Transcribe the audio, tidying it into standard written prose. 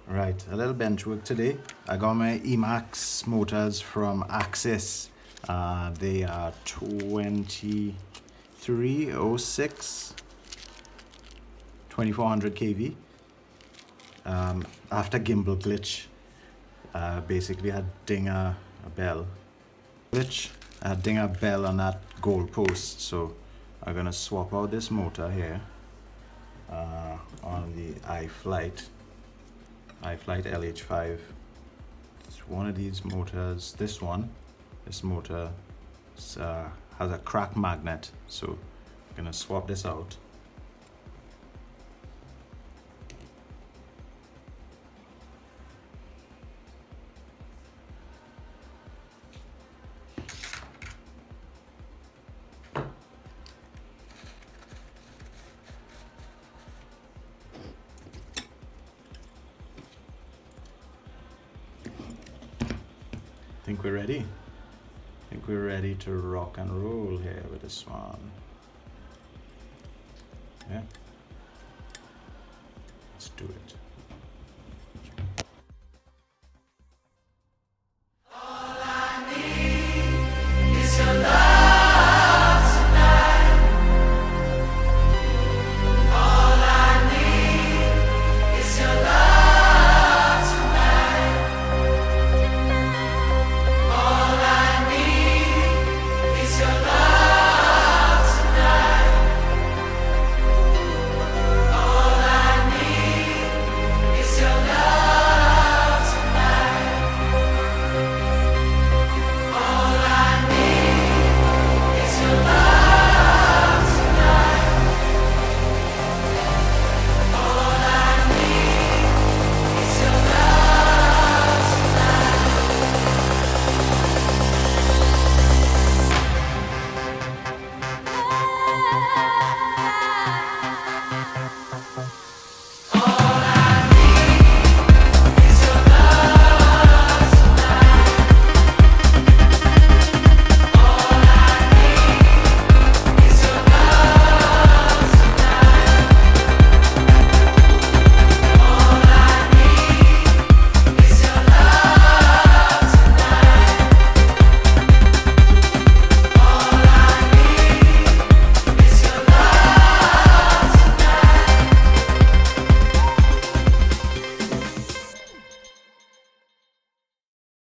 Right, a little bench work today. I got my Emax motors from Axis. They are 2306 2400 kV. After gimbal glitch, basically I ding a bell glitch. I ding a bell on that goal post, so I'm gonna swap out this motor here on the iFlight LH5. It's one of these motors. This motor has a crack magnet, so I'm gonna swap this out. Think we're ready? I think we're ready to rock and roll here with this one. Yeah. Let's do it.